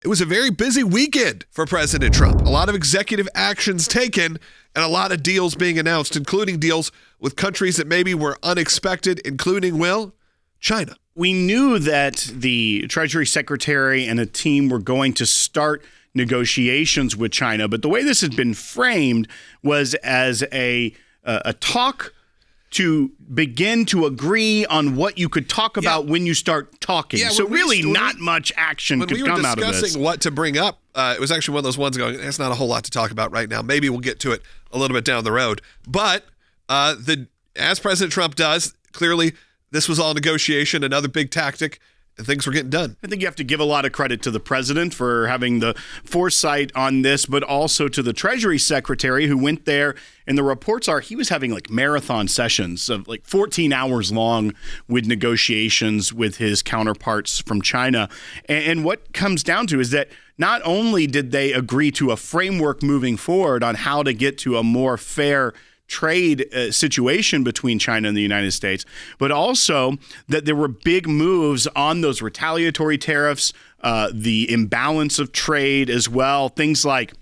It was a very busy weekend for President Trump. A lot of executive actions taken and a lot of deals being announced, including deals with countries that maybe were unexpected, including, Will, China. We knew that the Treasury Secretary and a team were going to start negotiations with China, but the way this had been framed was as a talk to begin to agree on what you could talk about when you start talking. Yeah, so really not much action could come out of this. When we were discussing what to bring up, it was actually one of those ones going, there's not a whole lot to talk about right now. Maybe we'll get to it a little bit down the road. But as President Trump does, clearly this was all negotiation, another big tactic, and things were getting done. I think you have to give a lot of credit to the president for having the foresight on this, but also to the Treasury Secretary who went there. And the reports are he was having like marathon sessions of like 14 hours long with negotiations with his counterparts from China. And what comes down to is that not only did they agree to a framework moving forward on how to get to a more fair trade situation between China and the United States, but also that there were big moves on those retaliatory tariffs, the imbalance of trade as well, things like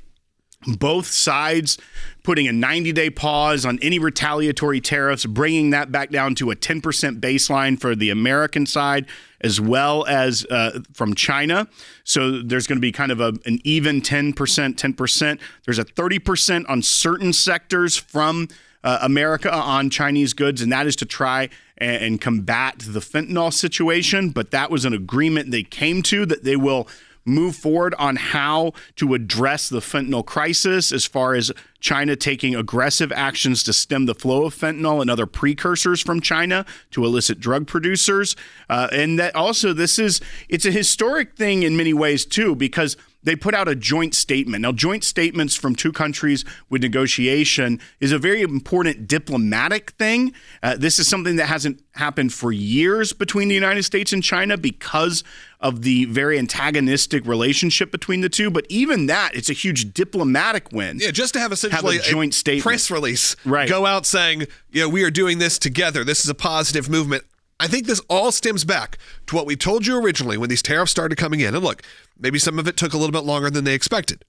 both sides putting a 90-day pause on any retaliatory tariffs, bringing that back down to a 10% baseline for the American side, as well as from China. So there's going to be kind of an even 10%. There's a 30% on certain sectors from America on Chinese goods, and that is to try and combat the fentanyl situation. But that was an agreement they came to, that they will move forward on how to address the fentanyl crisis as far as China taking aggressive actions to stem the flow of fentanyl and other precursors from China to illicit drug producers. And that also it's a historic thing in many ways too, because they put out a joint statement. Now, joint statements from two countries with negotiation is a very important diplomatic thing. This is something that hasn't happened for years between the United States and China because of the very antagonistic relationship between the two. But even that, it's a huge diplomatic win. Yeah, just to have essentially a joint statement, press release, go out saying, we are doing this together. This is a positive movement. I think this all stems back to what we told you originally when these tariffs started coming in. And look, maybe some of it took a little bit longer than they expected,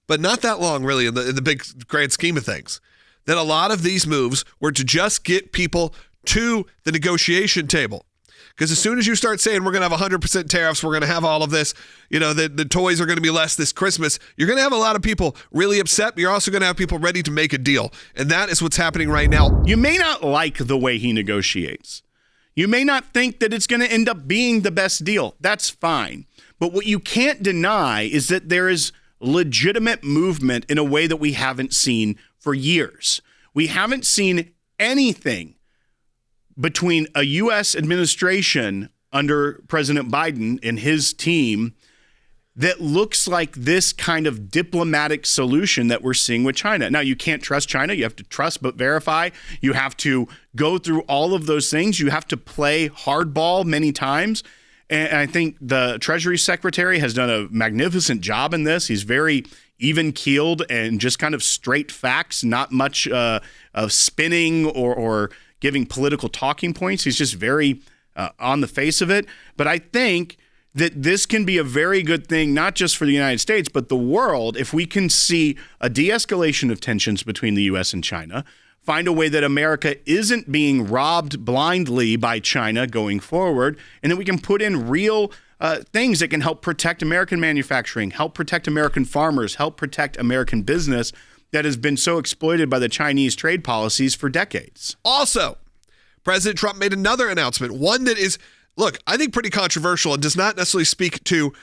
but not that long really in the big grand scheme of things. That a lot of these moves were to just get people to the negotiation table. Because as soon as you start saying we're going to have 100% tariffs, we're going to have all of this, the toys are going to be less this Christmas, you're going to have a lot of people really upset, but you're also going to have people ready to make a deal. And that is what's happening right now. You may not like the way he negotiates. You may not think that it's going to end up being the best deal. That's fine. But what you can't deny is that there is legitimate movement in a way that we haven't seen for years. We haven't seen anything between a U.S. administration under President Biden and his team that looks like this kind of diplomatic solution that we're seeing with China. Now, you can't trust China. You have to trust but verify. You have to go through all of those things. You have to play hardball many times. And I think the Treasury Secretary has done a magnificent job in this. He's very even-keeled and just kind of straight facts, not much of spinning or giving political talking points. He's just very on the face of it. But I think that this can be a very good thing, not just for the United States, but the world, if we can see a de-escalation of tensions between the U.S. and China, find a way that America isn't being robbed blindly by China going forward, and that we can put in real things that can help protect American manufacturing, help protect American farmers, help protect American business that has been so exploited by the Chinese trade policies for decades. Also, President Trump made another announcement, one that is, look, I think pretty controversial and does not necessarily speak to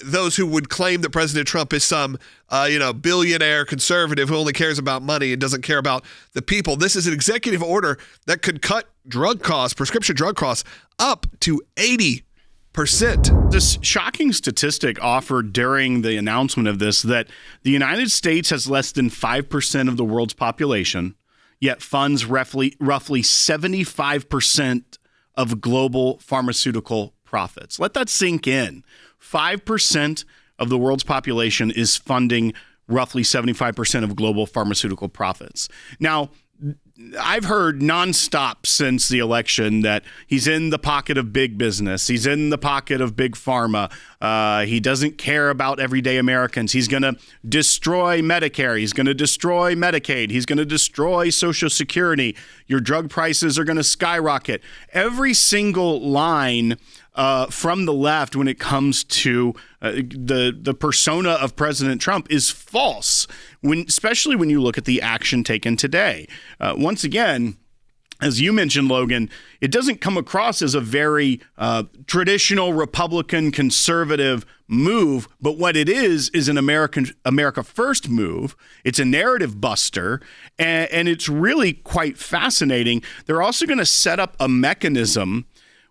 those who would claim that President Trump is some, billionaire conservative who only cares about money and doesn't care about the people. This is an executive order that could cut prescription drug costs up to 80%. This shocking statistic offered during the announcement of this, that the United States has less than 5% of the world's population, yet funds roughly 75% of global pharmaceutical profits. Let that sink in. 5% of the world's population is funding roughly 75% of global pharmaceutical profits. Now, I've heard nonstop since the election that he's in the pocket of big business. He's in the pocket of big pharma. He doesn't care about everyday Americans. He's going to destroy Medicare. He's going to destroy Medicaid. He's going to destroy Social Security. Your drug prices are going to skyrocket. Every single line from the left when it comes to the persona of President Trump is false, especially when you look at the action taken today. Once again, as you mentioned, Logan, it doesn't come across as a very traditional Republican conservative move, but what it is an America First move. It's a narrative buster, and it's really quite fascinating. They're also going to set up a mechanism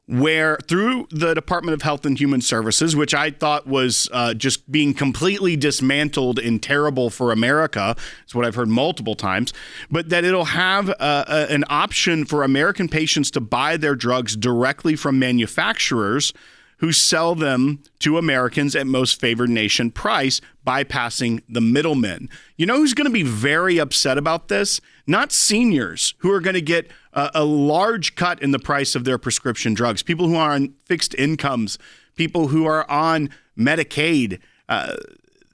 where through the Department of Health and Human Services, which I thought was just being completely dismantled and terrible for America, is what I've heard multiple times, but that it'll have an option for American patients to buy their drugs directly from manufacturers who sell them to Americans at most favored nation price, bypassing the middlemen. You know who's going to be very upset about this? Not seniors who are going to get a large cut in the price of their prescription drugs, people who are on fixed incomes, people who are on Medicaid.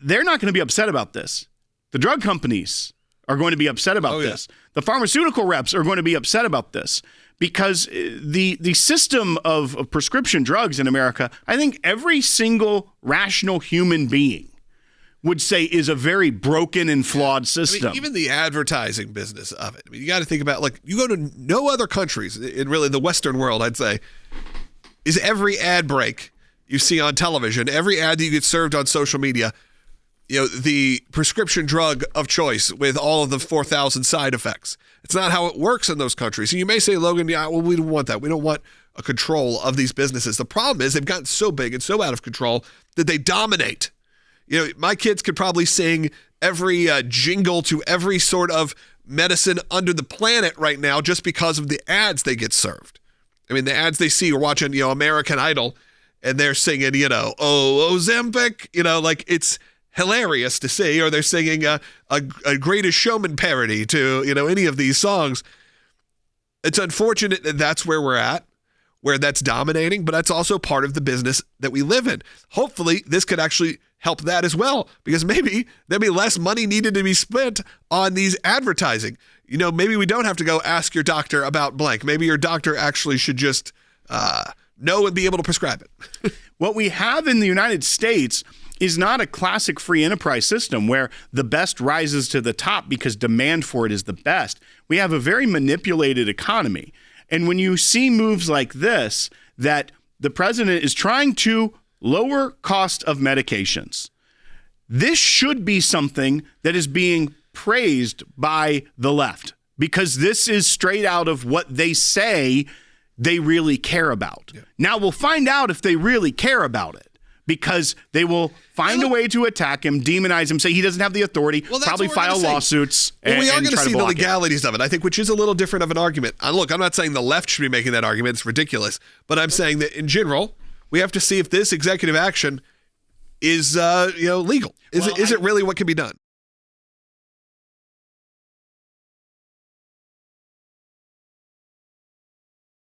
They're not going to be upset about this. The drug companies are going to be upset about this. The pharmaceutical reps are going to be upset about this. Because the system of prescription drugs in America, I think every single rational human being would say is a very broken and flawed system. I mean, even the advertising business of it. I mean, you got to think about, like, you go to no other countries in really the Western world, I'd say, is every ad break you see on television, every ad that you get served on social media, you know, the prescription drug of choice with all of the 4,000 side effects. It's not how it works in those countries. And you may say, Logan, yeah, well, we don't want that. We don't want a control of these businesses. The problem is they've gotten so big and so out of control that they dominate. You know, my kids could probably sing every jingle to every sort of medicine under the planet right now just because of the ads they get served. I mean, the ads they see are watching, you know, American Idol, and they're singing, you know, oh, Ozempic, you know, like it's hilarious to see, or they're singing a Greatest Showman parody to, you know, any of these songs. It's unfortunate that that's where we're at, where that's dominating, but that's also part of the business that we live in. Hopefully, this could actually help that as well, because maybe there'll be less money needed to be spent on these advertising. You know, maybe we don't have to go ask your doctor about blank. Maybe your doctor actually should just know and be able to prescribe it. What we have in the United States is not a classic free enterprise system where the best rises to the top because demand for it is the best. We have a very manipulated economy. And when you see moves like this, that the president is trying to lower cost of medications, this should be something that is being praised by the left, because this is straight out of what they say they really care about. Yeah. Now we'll find out if they really care about it, because they will find a way to attack him, demonize him, say he doesn't have the authority, probably file lawsuits. Well, we are going to see the legalities of it, I think, which is a little different of an argument. Look, I'm not saying the left should be making that argument. It's ridiculous. But I'm saying that in general, we have to see if this executive action is legal. Is it really what can be done?